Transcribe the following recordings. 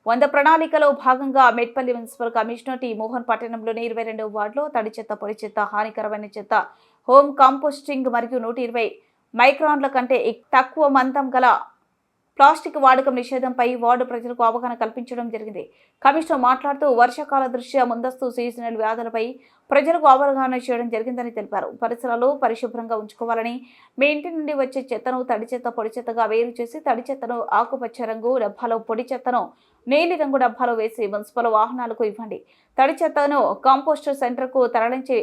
100 ప్రణాళికలో భాగంగా Metpally municipal commissioner T Mohan పట్టణంలోని 22వ వార్డులో తడి చెత్త, పొడి చెత్త, హానికరమైన చెత్త, హోమ్ కాంపోస్టింగ్ మరియు 120 మైక్రాన్ల కంటే తక్కువ మందం గల ప్లాస్టిక్ వాడకం నిషేధంపై వార్డు ప్రజలకు అవగాహన కల్పించడం జరిగింది. కమిషనర్ మాట్లాడుతూ వర్షాకాల దృష్ట్యా ముందస్తు సీజనల్ వ్యాధులపై ప్రజలకు అవగాహన చేయడం జరిగిందని తెలిపారు. పరిసరాలు పరిశుభ్రంగా ఉంచుకోవాలని, మీ ఇంటి నుండి వచ్చే చెత్తను తడి చెత్త, పొడి చెత్తగా వేరు చేసి తడి చెత్తను ఆకుపచ్చ రంగు డబ్బాలో, పొడి చెత్తను నీలి రంగు డబ్బాలో వేసి మున్సిపల్ వాహనాలకు ఇవ్వండి. తడి చెత్తను కాంపోస్టర్ సెంటర్కు తరలించి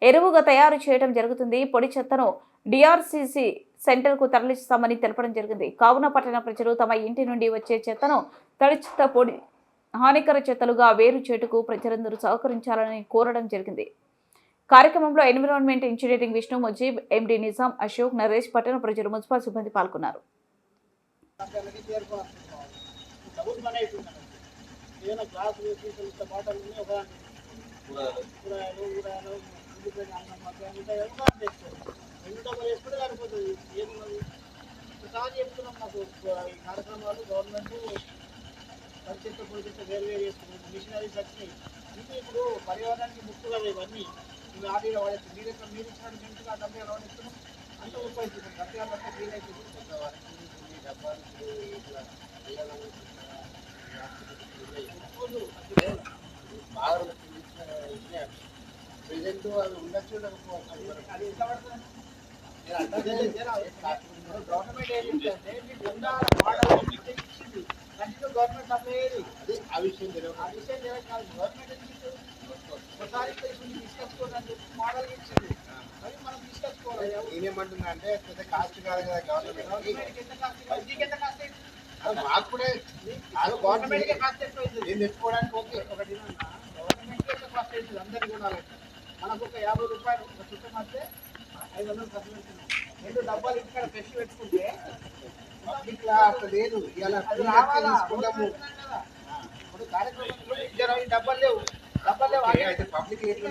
ఎరువుగా తయారు చేయడం జరుగుతుంది. పొడి చెత్తను డిఆర్సీసీ సెంటర్కు తరలిస్తామని తెలపడం జరిగింది. కావున పట్టణ ప్రజలు తమ ఇంటి నుండి వచ్చే చెత్తను తడి చెత్త, పొడి హానికర చెత్తలుగా వేరు చేటుకు ప్రజలందరూ సహకరించాలని కోరడం జరిగింది. కార్యక్రమంలో ఎన్విరాన్మెంట్ ఇంజనీరింగ్ విష్ణు, ముజీబ్, ఎండి నిజాం, అశోక్, నరేష్, పట్టణ ప్రజలు, మున్సిపల్ సిబ్బంది పాల్గొన్నారు. చెప్తున్నాం మాకు ఈ కార్యక్రమాలు గవర్నమెంట్ పరిస్థితి పొడిచితే వేరు చేస్తున్నాం, మిషనరీస్ వచ్చినాయి. ఇది ఇప్పుడు పర్యావరణానికి ముక్కుగా ఇవన్నీ ఇవి ఆడిలో వాడేస్తాం. మీరు ఇచ్చినట్టు ఇంటికి ఆ డబ్బులు వాడేస్తున్నాం అంత ఉపయోగిస్తున్నాం. గట్టిగా వీలైతుంది డబ్బాలు బాగా ప్రెజెంట్ అవి ఉండొచ్చు. అది ఎంత పడుతుంది గవర్నమెంట్ ఏంటంటే మీకు ఉండాలి ఇచ్చింది కంటిన్యూ గవర్నమెంట్ సప్లై అయ్యేది. అది ఆ విషయం తెలియదు కాదు. గవర్నమెంట్ ఒకసారి తీసుకొచ్చుకోవాలని చెప్పి మోడల్ ఇచ్చింది. అది మనం తీసుకొచ్చుకోవాలి. నేనేమంటున్నా అంటే పెద్ద కాస్ట్ కాదు కదా గవర్నమెంట్. ఎంత కాస్ట్ అయింది మాకు కూడా గవర్నమెంట్ కాస్ట్ ఎక్కువైంది. నేను తెచ్చుకోవడానికి ఓకే ఒకటి గవర్నమెంట్ ఎంత కాస్ట్ అవుతుంది అందరికీ కొనాలంటే. మనకు ఒక 50 రూపాయలు ఒక చుట్టూ వస్తే 500 ఖర్చు పెడుతున్నాం. 2 డబ్బాలు ఇక్కడ ఫ్రెష్ పెట్టుకుంటే ఇట్లా లేదు. ఇలా తీసుకుంటాము. ఇప్పుడు కార్యక్రమం డబ్బాలు లేవు అయితే పబ్లిక్ ఎట్లా